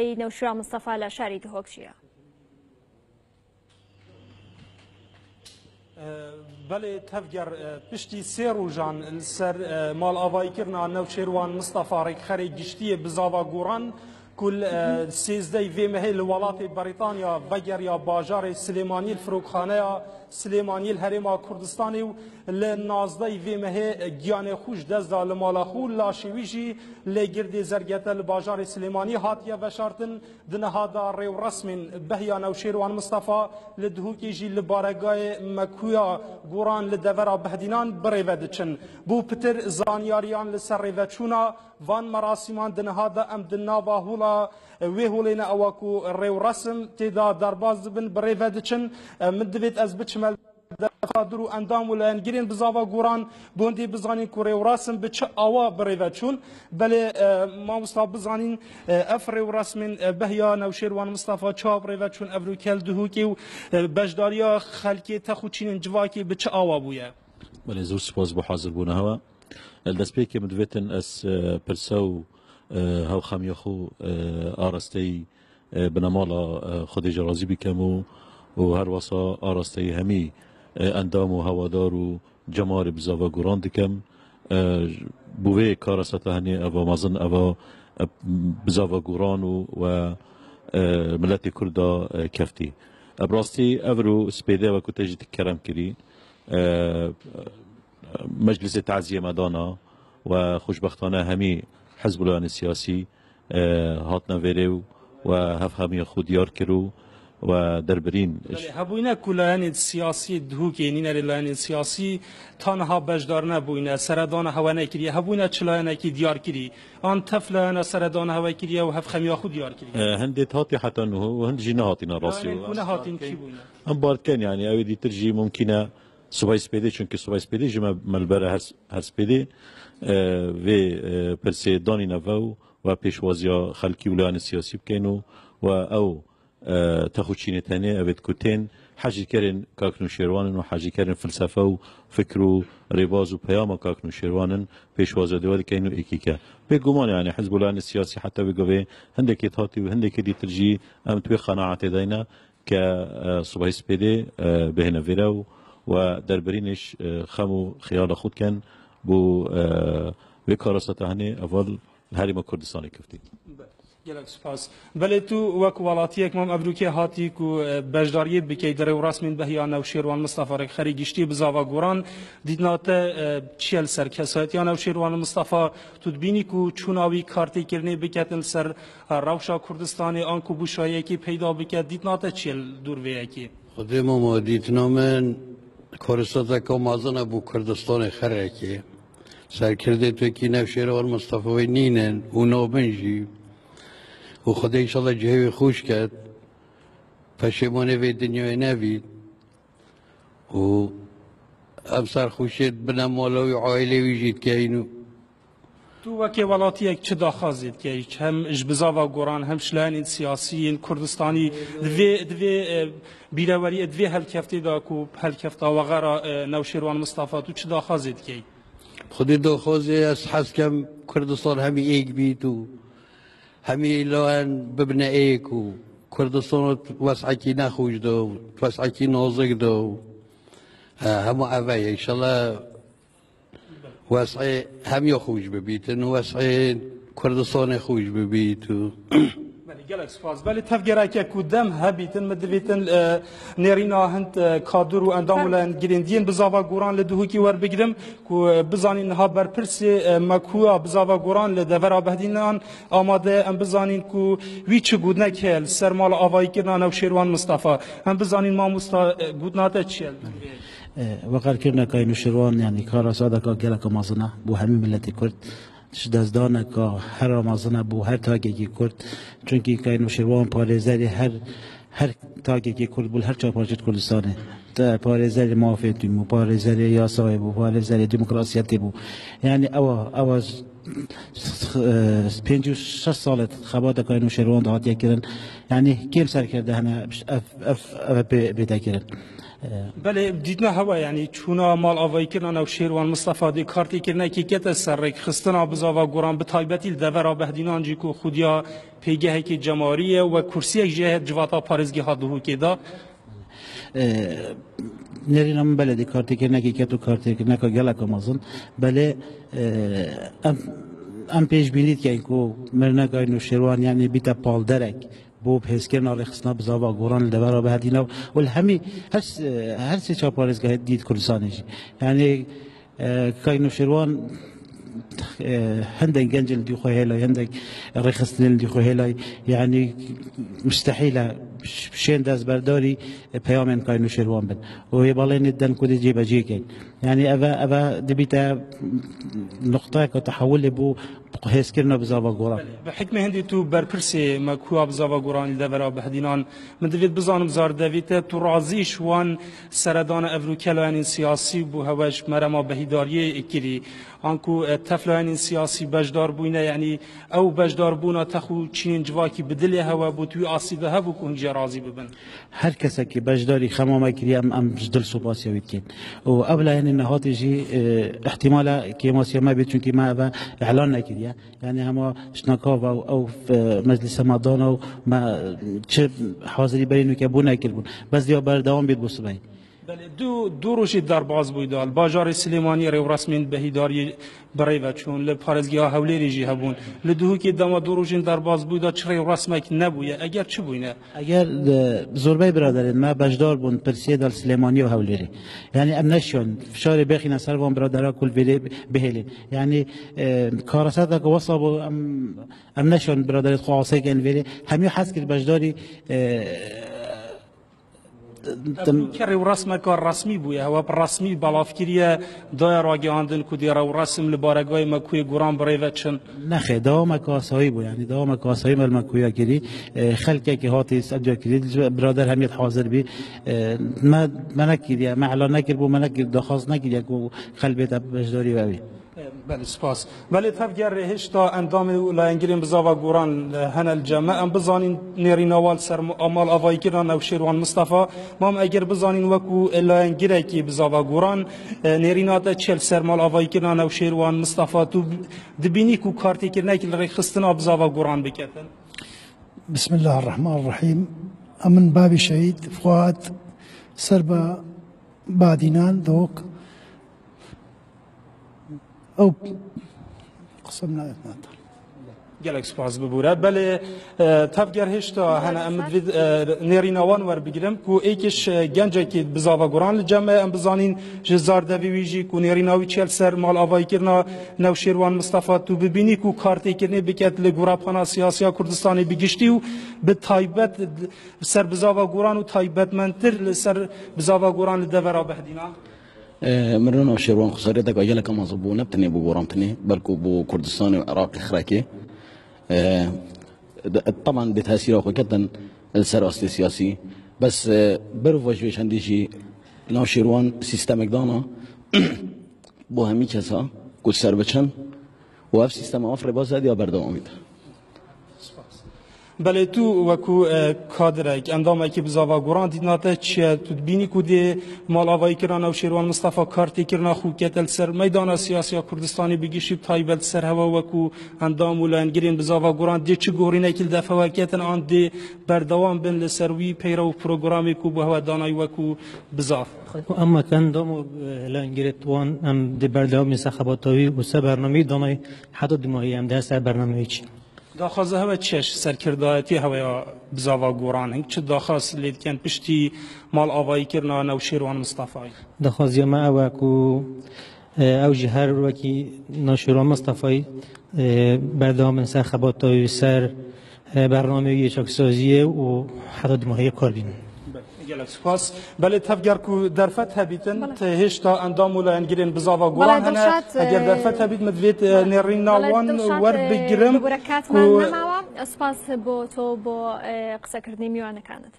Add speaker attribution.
Speaker 1: نوشیروان مصطفی لە شاری دهۆک چییە؟
Speaker 2: بله تفگر پشتی سه روزان سر مال آوایی کرنا نوشیروان مصطفی رکخری گشتی بزاوا گوران کل سیزده وی مهل ولات بریتانیا وگر یا باجار سلیمانی الفروخانه سلیمانی الهرم کردستانی و لنازده وی مه گیان خوش دزد لمالا خو لاشویجی لگرد زرگت الباجار سلیمانی هاتیا و شرطن دنهادا ریو رسم بهیا نوشیروان مصطفی لدهوکی جی لبارگای مکویا گوران لدورا بهدینان بریودچن بو پتر زانیاریان لسر ریودچونا وان مراسمان دنهادا ام دنابا هولا ویهولین اواکو ریو رسم تیدا درباز بن بریودچن مدبیت از بچمل دفادرو اندام ولا انگرین بزاوا گوران بوندی بزانین کوری وراسم بچ اوا بریوچون بله ما مصطفی بزانین افری وراسمن بهیا نوشیروان مصطفی چاب بریوچون ابروکل دهوکی و بجداریا خلکی تخوچین جواکی بچ اوا بویا
Speaker 3: بله زور سپاس بو حاضر بونه هوا الدسپیک مدویتن اس پرسو هاو خمیخو آرستی بنمالا خودی جرازی بکمو و هر واسا آرستی همی اندام و هوادار و جمار بزاوا گوران دکم بوه کار ستهنی اوا مازن اوا بزاوا گوران و ملت کردا کفتی براستی اورو سپیده و کتجی تکرم کری مجلس تعزیه مدانا و خوشبختانه همی حزب الله السیاسی هاتنا ویرو و هف همی خود یار کرو و دربرین
Speaker 2: هبوینا کلان سیاسی دهوکی نینر لان سیاسی تنها بجدار نبوینا سردان هوا نکری هبوینا چلانا کی دیار کری آن طفلان سردان هوا کری و هف خمیا خود دیار کری
Speaker 3: هندت هاتی حتی نه و هند جینا هاتینا راسیو
Speaker 2: کنه هاتین کی بوینا
Speaker 3: ام بارد کن یعنی اویدی ترجی ممکنه صبح سپیده چون که صبح سپیده جمع ملبره هر سپیده و پرسه دانی نوو و پیشوازیا خلکی ولان سیاسی بکنو و او تخوچینه تانه اوید کتین حاجی کرن کاکنو شیروانن و حاجی کرن فلسفه و فکر و رباز و پیام کاکنو شیروانن پیشواز دوادی که اینو ایکیکا بگمان یعنی حزب الله السیاسی حتی بگوه هندکی تاتی و هندکی دی ترجی ام توی قناعت دینا که صبح سپیده بهنه ویرو و دربرینش خمو خیال خود کن بو وکارسته هنه اول هریم کردستانی کفتی
Speaker 2: گلک سپاس بله تو وک ولاتیک مام ابروکی هاتی کو بجداریت بکی در رسمین بهیا نوشیروان مصطفی رکخری گشتی بزاوا گوران دیدنات چیل سر کسایت یا نوشیروان مصطفی تدبینی کو چوناوی کارتی کرنی بکتن سر روشا کردستانی آن کو بوشایی کی پیدا بکت دیدنات چیل دور وی کی
Speaker 4: خودم ما دیدنامن کارستات که مازن ابو کردستان خرکی سر کرده تو کی نوشیروان مصطفی نینن و نابنجی و خدا ایشالله جهوی خوش کرد پشیمانه وی دنیای نبید و ابسر خوشید بنا مالوی عائله ویجید که اینو
Speaker 2: تو وکی ولاتی یک چه داخازید که هم اجبزاوا گوران هم شلان سیاسیین کردستانی دوی بیروری دوی هلکفتی دا کو هلکفتا و غیره نوشیروان مصطفی تو چه داخازید که
Speaker 4: خودی داخازی از حس کم کردستان همی ایک بید و همی لان ببنه ایک و کردستان وسعکی نخوش دو وسعکی نازک دو همو اوه انشالله وسع همی خوش ببیتن و وسع کردستان خوش ببیت و
Speaker 2: گلک سپاس بله تفگره که کدام هبیتن مدویتن نرینا هند کادر و اندام ولن گریندین بزاوا گوران لدهوکی ور بگیرم کو بزانین ها بر پرس مکویا بزاوا گوران لدورا بهدینان آماده ام بزانین کو وی چه گودنه کل سرمال آوایی کرنا نوشیروان مصطفی هم بزانین ما مستا گودناته چیل
Speaker 5: وقال كرنا كاين شروان يعني كارا سادا كا جلك مازنا بو همي ملتي كرد شدازدانا كا هر مازنا بو هر تاگي كرد چونكي كاين شروان پاريزري هر تاگي كرد بول هر چا پارچت كردستانه تا پاريزري موافقتي مو پاريزري ياساي بو پاريزري ديمقراطياتي بو يعني اوا پنج و شش سالت خبات کاینو شروان دهات یکرن یعنی کل سر کرده هنه اف بیتا کرن
Speaker 2: بله دیدنا هوا یعنی چونا مال آوایی کردن او شیروان مصطفی دی کارتی کردن که کت سرک خستنا بزاوا گوران به تایبتی دورا بهدینان جی کو خودیا پیگه که جماریه و کرسی جه جواتا پارزگی ها دهو که دا
Speaker 5: نرينا من بلدي كارتي كنا كي كاتو كارتي كنا كجلا كمازن بله ام پیش بینید که اینکو مرنا گاینو شیروان یعنی بیتا پال درک بو بهسکرنا رخصنا بزاوا گوران دبرا بهدینا والهمی هر سه چاپارز که دید کردستانش یعنی گاینو شیروان هندك جنجل دي خوهلا هندك رخصتين دي خوهلا يعني مستحيل شين داز برداري بيامن كاينو شيروان بن وهي بالين الدن كود جيبا جيكين يعني ابا دبيتا نقطه كتحول بو هسكرنا بزاوا غوران
Speaker 2: بحكمه هندي تو بربرسي ما كوا بزاوا غوران دبرا بهدينان من دفيد بزانم زار دفيت تو رازي شوان سردان افروكلان سياسي بو هواش مرما بهداريه اكري انكو تفلان سياسي بجدار بوينه يعني او بجدار بونا تخو چين جواكي بدل هوا بو تو اسيده هبو كون رازي ببن
Speaker 5: هر کسی که بجداری خمامه کری ام جدل صوباسیا ويتكين و قبل يعني النهات يجي احتمال كيماسيا ما بيت چونكي ما ابا اعلان نكريا يعني هما شناكاف او في مجلس مادانا ما چه حاضري برينو كبونا كربون بس ديا بردوام بيت بوسباي
Speaker 2: دو روشی در باز بودال باجار سلیمانی رو رسمین بهیداری برای و چون لپارزگی ها حولی جی هبون لدوه که دما دو روشین در باز بودا چرا رسمک نبویه اگر چه بوینه
Speaker 5: اگر زوربای برادرین ما بجدار بون پرسیه دال سلیمانی و حولی یعنی ام نشون فشار بخین سر وان برادرها کل بهلین یعنی کارسات که وصل ام نشون برادرت خواصه کن ولی همی حس کرد بجداری
Speaker 2: كري ورسمه كار رسمي بويا هو برسمي بلافكريه داير راگاندن كديرا ورسم لبارگاي مكوي غوران بريوتشن
Speaker 5: نخه دوام كاساي بو يعني دوام كاساي مال مكويا كري خلقه كي هاتي سجا كري برادر هميت حاضر بي ما نكيد ما اعلان نكر بو منكر دخواست نكيد كو خلبت بجداري بابي
Speaker 2: بله سپاس بله تفگر هشتا اندام لاینگرین بزاوا گوران هن الجمع ام بزانین نرینوال سر امال آوایی کردن او شیروان مصطفی مام اگر بزانین وکو لاینگره کی بزاوا گوران نرینات چل سر مال آوایی کردن او شیروان مصطفی تو دبینی کو کارتی کردن کی رخصتنا بزاوا گوران بکتن
Speaker 6: بسم الله الرحمن الرحيم امن بابي شهيد فؤاد سربا بادينان دوك او قسمنا اثنان
Speaker 2: گلک سپاس ببوره بله تفگر هشتا هنه امدوید نرینوان ور بگیرم کو ایکش گنجه که بزاوا گوران لجمع ام بزانین جزار دوی ویجی کو نریناوی چل سر مال آوایی کرنا نو شیروان مصطفی تو ببینی کو کارتی کرنی بکت لگورابخانا سیاسیا کردستانی بگشتی و به تایبت سر بزاوا گوران و تایبت منتر سر بزاوا گوران لدورا بهدینا
Speaker 7: مرنا شيروان خسارة دك أجل كم أصبو نبتني بورام تني بلكو بو كردستان وعراق خراكي طبعا بتأثير أخو كتن السراسة السياسي بس برفوش بيش عندي شيء لا شيروان سيستم دانا بو همي كسا كل سر بچن وهف سيستم أفري باز هدي أبردو أميد
Speaker 2: بله تو وکو کادرک اندام اکی بزاوا گوران دیدناته چه تو بینی کودی مال آوایی کران او شیروان مصطفی کارتی کرنا خو کتل سر میدان سیاسی کردستانی بگیشی تایبل سر هوا وکو اندام ولانگرین بزاوا گوران دی چه گورین اکل دفعه وکتن آن دی بردوام بن لسروی پیرو پروگرامی کو به هوا دانای وکو بزاف
Speaker 8: اما كان دوم لانجريت وان ام دي بردوام سخباتوي و برنامه دانای حتی دماغی ام ده سر برنامه چی
Speaker 2: داخل هوا چش سرکردایتی هوا بزاوا گوران هنگ چه داخل لید کن پشتی مال آوایی کرنا نو شیروان مصطفی
Speaker 8: داخل ما اوکو او جهر وکی ناشیروان مصطفی بردام سر خباتای سر برنامه چاکسازیه و حتی دماغی کاربین
Speaker 2: سپاس بله تفگر کو درفت هبیتن هشتا اندام ولا انگرین بزاوا گوران هنه اگر درفت هبیت مدویت نرین ناوان ور بگیرم
Speaker 1: کو سپاس بو تو بو قصه کردنی میوانه کاند